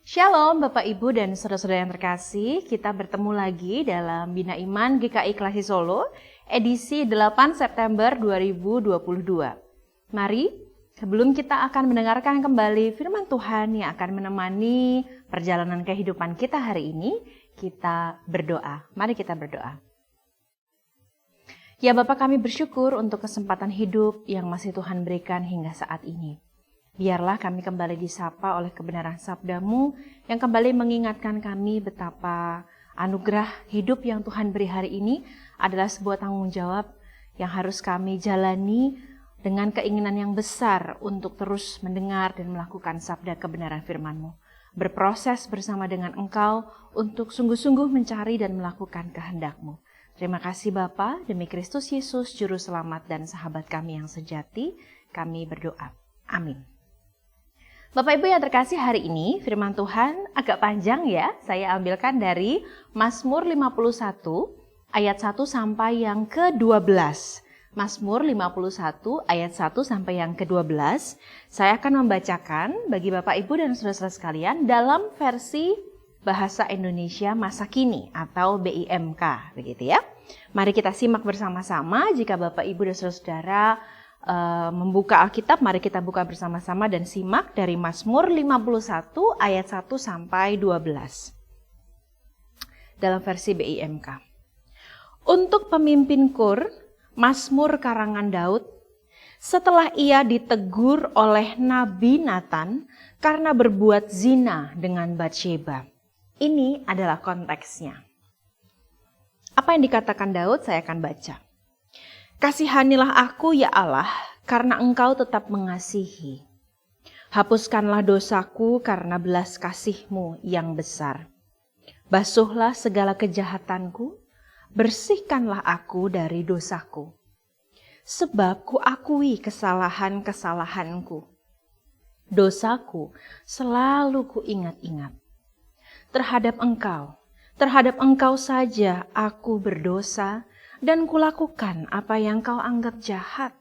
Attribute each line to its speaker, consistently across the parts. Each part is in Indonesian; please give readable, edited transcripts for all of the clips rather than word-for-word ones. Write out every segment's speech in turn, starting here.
Speaker 1: Shalom Bapak Ibu dan saudara-saudara yang terkasih, kita bertemu lagi dalam Bina Iman GKI Klasi Solo, edisi 8 September 2022. Mari, sebelum kita akan mendengarkan kembali firman Tuhan yang akan menemani perjalanan kehidupan kita hari ini, kita berdoa. Mari kita berdoa. Ya Bapak, kami bersyukur untuk kesempatan hidup yang masih Tuhan berikan hingga saat ini. Biarlah kami kembali disapa oleh kebenaran sabda-Mu yang kembali mengingatkan kami betapa anugerah hidup yang Tuhan beri hari ini adalah sebuah tanggung jawab yang harus kami jalani dengan keinginan yang besar untuk terus mendengar dan melakukan sabda kebenaran firman-Mu. Berproses bersama dengan Engkau untuk sungguh-sungguh mencari dan melakukan kehendak-Mu. Terima kasih Bapa, demi Kristus Yesus, Juru Selamat dan sahabat kami yang sejati, kami berdoa. Amin. Bapak Ibu yang terkasih, hari ini firman Tuhan agak panjang ya. Saya ambilkan dari Mazmur 51 ayat 1 sampai yang ke-12. Mazmur 51 ayat 1 sampai yang ke-12. Saya akan membacakan bagi Bapak Ibu dan saudara-saudara sekalian dalam versi Bahasa Indonesia Masa Kini atau BIMK, begitu ya. Mari kita simak bersama-sama. Jika Bapak Ibu dan saudara-saudara membuka Alkitab, mari kita buka bersama-sama dan simak dari Mazmur 51 ayat 1 sampai 12. Dalam versi BIMK. Untuk pemimpin Kur, Mazmur karangan Daud, setelah ia ditegur oleh Nabi Nathan karena berbuat zina dengan Batsheba. Ini adalah konteksnya. Apa yang dikatakan Daud, saya akan baca. Kasihanilah aku ya Allah, karena Engkau tetap mengasihi. Hapuskanlah dosaku karena belas kasih-Mu yang besar. Basuhlah segala kejahatanku, bersihkanlah aku dari dosaku. Sebab kuakui kesalahan-kesalahanku. Dosaku selalu kuingat-ingat. Terhadap Engkau saja aku berdosa, dan kulakukan apa yang Kau anggap jahat,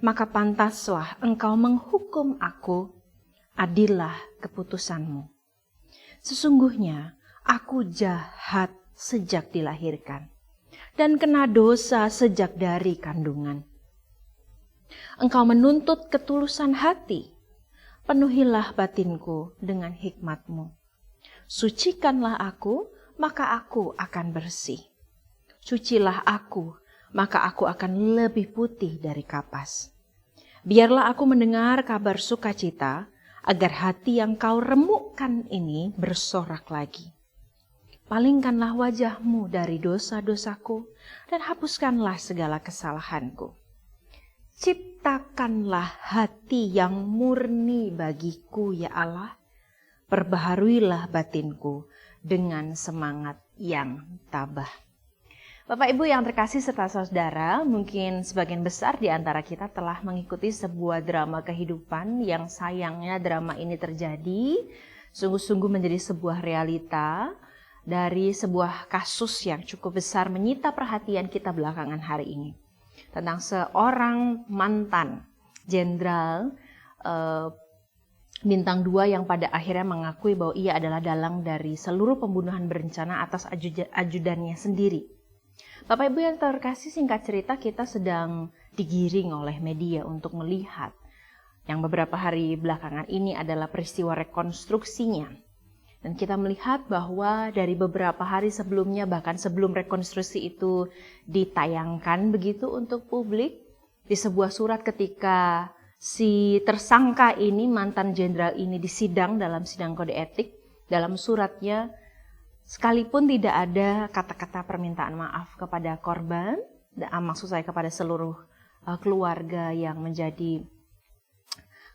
Speaker 1: maka pantaslah Engkau menghukum aku, adillah keputusan-Mu. Sesungguhnya aku jahat sejak dilahirkan, dan kena dosa sejak dari kandungan. Engkau menuntut ketulusan hati, penuhilah batinku dengan hikmat-Mu. Sucikanlah aku, maka aku akan bersih. Cucilah aku, maka aku akan lebih putih dari kapas. Biarlah aku mendengar kabar sukacita, agar hati yang Kau remukkan ini bersorak lagi. Palingkanlah wajah-Mu dari dosa-dosaku, dan hapuskanlah segala kesalahanku. Ciptakanlah hati yang murni bagiku ya Allah, perbaharuilah batinku dengan semangat yang tabah. Bapak Ibu yang terkasih serta saudara, mungkin sebagian besar di antara kita telah mengikuti sebuah drama kehidupan yang sayangnya drama ini terjadi, sungguh-sungguh menjadi sebuah realita dari sebuah kasus yang cukup besar menyita perhatian kita belakangan hari ini. Tentang seorang mantan jenderal bintang 2 yang pada akhirnya mengakui bahwa ia adalah dalang dari seluruh pembunuhan berencana atas ajudannya sendiri. Bapak Ibu yang terkasih, singkat cerita kita sedang digiring oleh media untuk melihat yang beberapa hari belakangan ini adalah peristiwa rekonstruksinya. Dan kita melihat bahwa dari beberapa hari sebelumnya, bahkan sebelum rekonstruksi itu ditayangkan begitu untuk publik, di sebuah surat ketika si tersangka ini, mantan jenderal ini disidang dalam sidang kode etik, dalam suratnya sekalipun tidak ada kata-kata permintaan maaf kepada korban, maksud saya kepada seluruh keluarga yang menjadi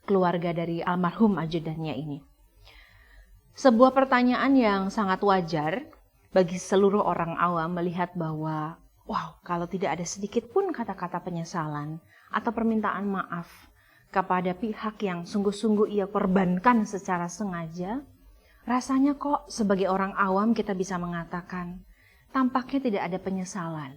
Speaker 1: keluarga dari almarhum ajudannya ini. Sebuah pertanyaan yang sangat wajar bagi seluruh orang awam melihat bahwa, wow, kalau tidak ada sedikit pun kata-kata penyesalan atau permintaan maaf kepada pihak yang sungguh-sungguh ia korbankan secara sengaja, rasanya kok sebagai orang awam kita bisa mengatakan tampaknya tidak ada penyesalan.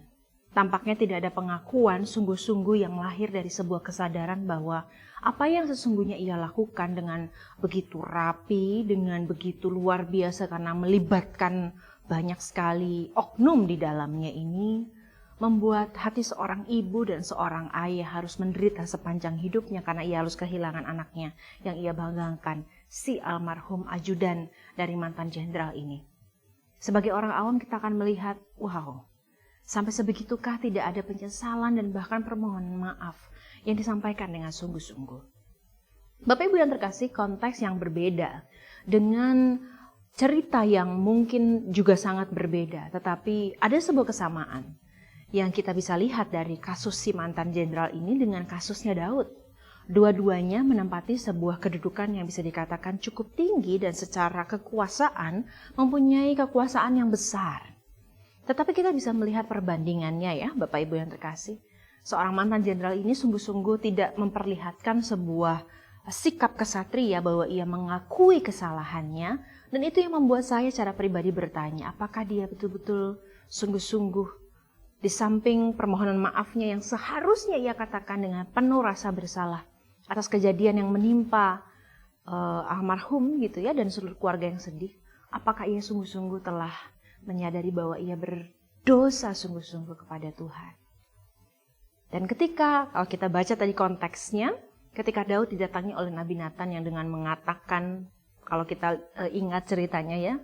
Speaker 1: Tampaknya tidak ada pengakuan sungguh-sungguh yang lahir dari sebuah kesadaran bahwa apa yang sesungguhnya ia lakukan dengan begitu rapi, dengan begitu luar biasa karena melibatkan banyak sekali oknum di dalamnya ini, membuat hati seorang ibu dan seorang ayah harus menderita sepanjang hidupnya karena ia harus kehilangan anaknya yang ia banggakan, si almarhum ajudan dari mantan jenderal ini. Sebagai orang awam kita akan melihat, wow, sampai sebegitukah tidak ada penyesalan dan bahkan permohonan maaf yang disampaikan dengan sungguh-sungguh. Bapak Ibu yang terkasih, konteks yang berbeda dengan cerita yang mungkin juga sangat berbeda, tetapi ada sebuah kesamaan yang kita bisa lihat dari kasus si mantan jenderal ini dengan kasusnya Daud. Dua-duanya menempati sebuah kedudukan yang bisa dikatakan cukup tinggi dan secara kekuasaan mempunyai kekuasaan yang besar. Tetapi kita bisa melihat perbandingannya ya Bapak Ibu yang terkasih. Seorang mantan jenderal ini sungguh-sungguh tidak memperlihatkan sebuah sikap kesatria bahwa ia mengakui kesalahannya. Dan itu yang membuat saya secara pribadi bertanya, apakah dia betul-betul sungguh-sungguh di samping permohonan maafnya yang seharusnya ia katakan dengan penuh rasa bersalah atas kejadian yang menimpa almarhum gitu ya dan seluruh keluarga yang sedih. Apakah ia sungguh-sungguh telah menyadari bahwa ia berdosa sungguh-sungguh kepada Tuhan. Dan ketika, kalau kita baca tadi konteksnya, ketika Daud didatangi oleh Nabi Nathan yang dengan mengatakan, kalau kita ingat ceritanya ya,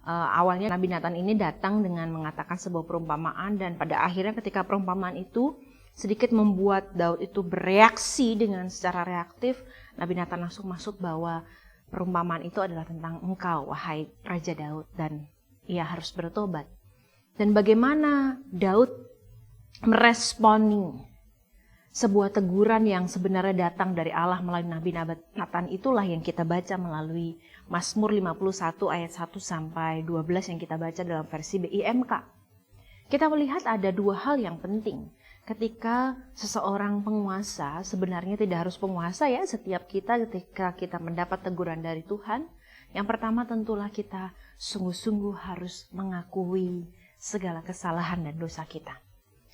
Speaker 1: awalnya Nabi Nathan ini datang dengan mengatakan sebuah perumpamaan dan pada akhirnya ketika perumpamaan itu sedikit membuat Daud itu bereaksi dengan secara reaktif, Nabi Nathan langsung masuk bahwa perumpamaan itu adalah tentang engkau, wahai Raja Daud, dan ia harus bertobat. Dan bagaimana Daud meresponi sebuah teguran yang sebenarnya datang dari Allah melalui Nabi Nathan itulah yang kita baca melalui Mazmur 51 ayat 1 sampai 12 yang kita baca dalam versi BIMK. Kita melihat ada dua hal yang penting. Ketika seseorang penguasa, sebenarnya tidak harus penguasa ya, setiap kita ketika kita mendapat teguran dari Tuhan, yang pertama tentulah kita sungguh-sungguh harus mengakui segala kesalahan dan dosa kita.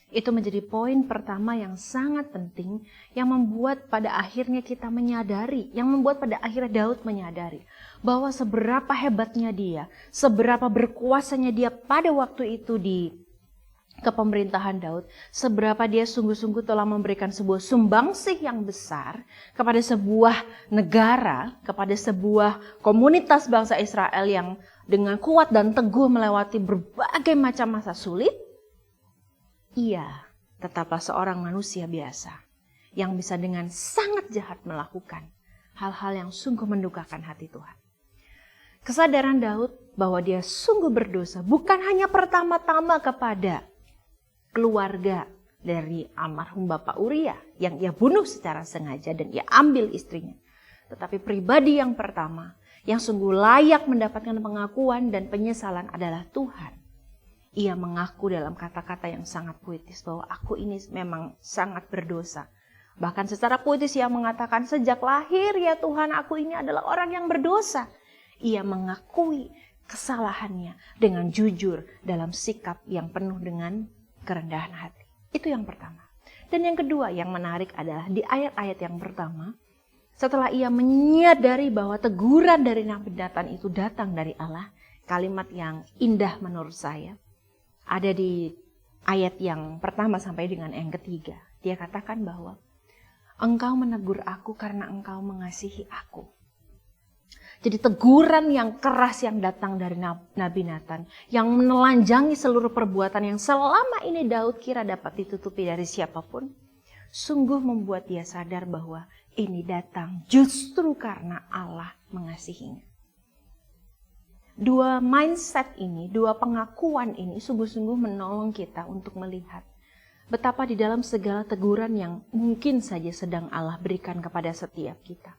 Speaker 1: Itu menjadi poin pertama yang sangat penting yang membuat pada akhirnya kita menyadari, yang membuat pada akhirnya Daud menyadari bahwa seberapa hebatnya dia, seberapa berkuasanya dia pada waktu itu di kepemerintahan Daud, seberapa dia sungguh-sungguh telah memberikan sebuah sumbangsih yang besar kepada sebuah negara, kepada sebuah komunitas bangsa Israel yang dengan kuat dan teguh melewati berbagai macam masa sulit. Ia tetaplah seorang manusia biasa yang bisa dengan sangat jahat melakukan hal-hal yang sungguh mendukakan hati Tuhan. Kesadaran Daud bahwa dia sungguh berdosa bukan hanya pertama-tama kepada keluarga dari almarhum Bapak Uria yang ia bunuh secara sengaja dan ia ambil istrinya. Tetapi pribadi yang pertama yang sungguh layak mendapatkan pengakuan dan penyesalan adalah Tuhan. Ia mengaku dalam kata-kata yang sangat puitis bahwa aku ini memang sangat berdosa. Bahkan secara puitis ia mengatakan sejak lahir ya Tuhan aku ini adalah orang yang berdosa. Ia mengakui kesalahannya dengan jujur dalam sikap yang penuh dengan kerendahan hati. Itu yang pertama. Dan yang kedua yang menarik adalah di ayat-ayat yang pertama, setelah ia menyadari bahwa teguran dari Nabi Nathan itu datang dari Allah, kalimat yang indah menurut saya, ada di ayat yang pertama sampai dengan yang ketiga. Dia katakan bahwa engkau menegur aku karena engkau mengasihi aku. Jadi teguran yang keras yang datang dari Nabi Nathan, yang menelanjangi seluruh perbuatan yang selama ini Daud kira dapat ditutupi dari siapapun, sungguh membuat dia sadar bahwa ini datang justru karena Allah mengasihinya. Dua mindset ini, dua pengakuan ini sungguh-sungguh menolong kita untuk melihat betapa di dalam segala teguran yang mungkin saja sedang Allah berikan kepada setiap kita.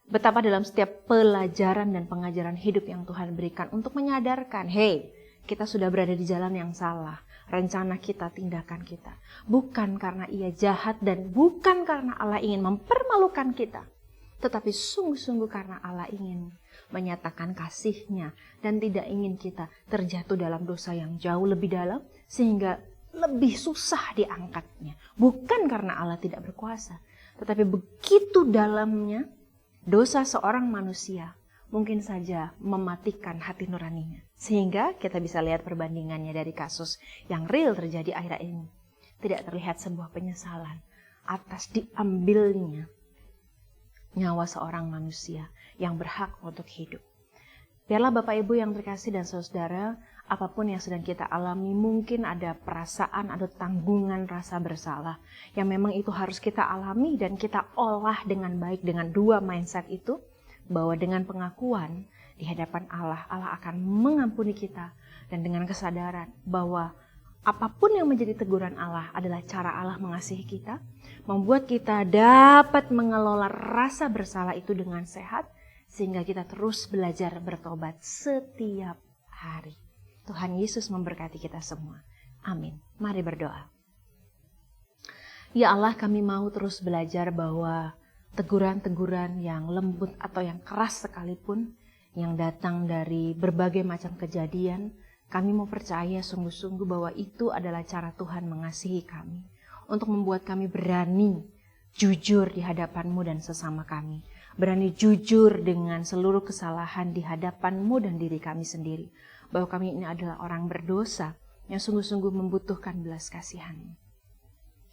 Speaker 1: Betapa dalam setiap pelajaran dan pengajaran hidup yang Tuhan berikan untuk menyadarkan, hey, kita sudah berada di jalan yang salah. Rencana kita, tindakan kita. Bukan karena ia jahat dan bukan karena Allah ingin mempermalukan kita. Tetapi sungguh-sungguh karena Allah ingin menyatakan kasih-Nya dan tidak ingin kita terjatuh dalam dosa yang jauh lebih dalam. Sehingga lebih susah diangkatnya. Bukan karena Allah tidak berkuasa, tetapi begitu dalamnya dosa seorang manusia mungkin saja mematikan hati nuraninya. Sehingga kita bisa lihat perbandingannya dari kasus yang real terjadi akhir-akhir ini. Tidak terlihat sebuah penyesalan atas diambilnya nyawa seorang manusia yang berhak untuk hidup. Biarlah Bapak Ibu yang terkasih dan saudara, apapun yang sedang kita alami, mungkin ada perasaan, ada tanggungan rasa bersalah yang memang itu harus kita alami dan kita olah dengan baik dengan dua mindset itu, bahwa dengan pengakuan di hadapan Allah, Allah akan mengampuni kita, dan dengan kesadaran bahwa apapun yang menjadi teguran Allah adalah cara Allah mengasihi kita, membuat kita dapat mengelola rasa bersalah itu dengan sehat, sehingga kita terus belajar bertobat setiap hari. Tuhan Yesus memberkati kita semua. Amin. Mari berdoa. Ya Allah, kami mau terus belajar bahwa teguran-teguran yang lembut atau yang keras sekalipun, yang datang dari berbagai macam kejadian, kami mau percaya sungguh-sungguh bahwa itu adalah cara Tuhan mengasihi kami, untuk membuat kami berani jujur di hadapan-Mu dan sesama kami. Berani jujur dengan seluruh kesalahan di hadapan-Mu dan diri kami sendiri. Bahwa kami ini adalah orang berdosa yang sungguh-sungguh membutuhkan belas kasihan-Mu.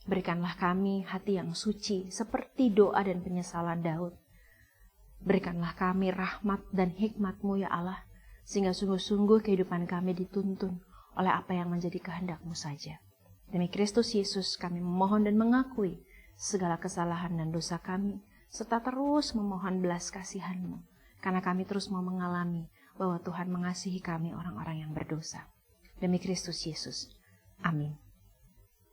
Speaker 1: Berikanlah kami hati yang suci seperti doa dan penyesalan Daud. Berikanlah kami rahmat dan hikmat-Mu ya Allah, sehingga sungguh-sungguh kehidupan kami dituntun oleh apa yang menjadi kehendak-Mu saja. Demi Kristus Yesus kami memohon dan mengakui segala kesalahan dan dosa kami, serta terus memohon belas kasihan-Mu, karena kami terus mau mengalami bahwa Tuhan mengasihi kami orang-orang yang berdosa. Demi Kristus Yesus. Amin.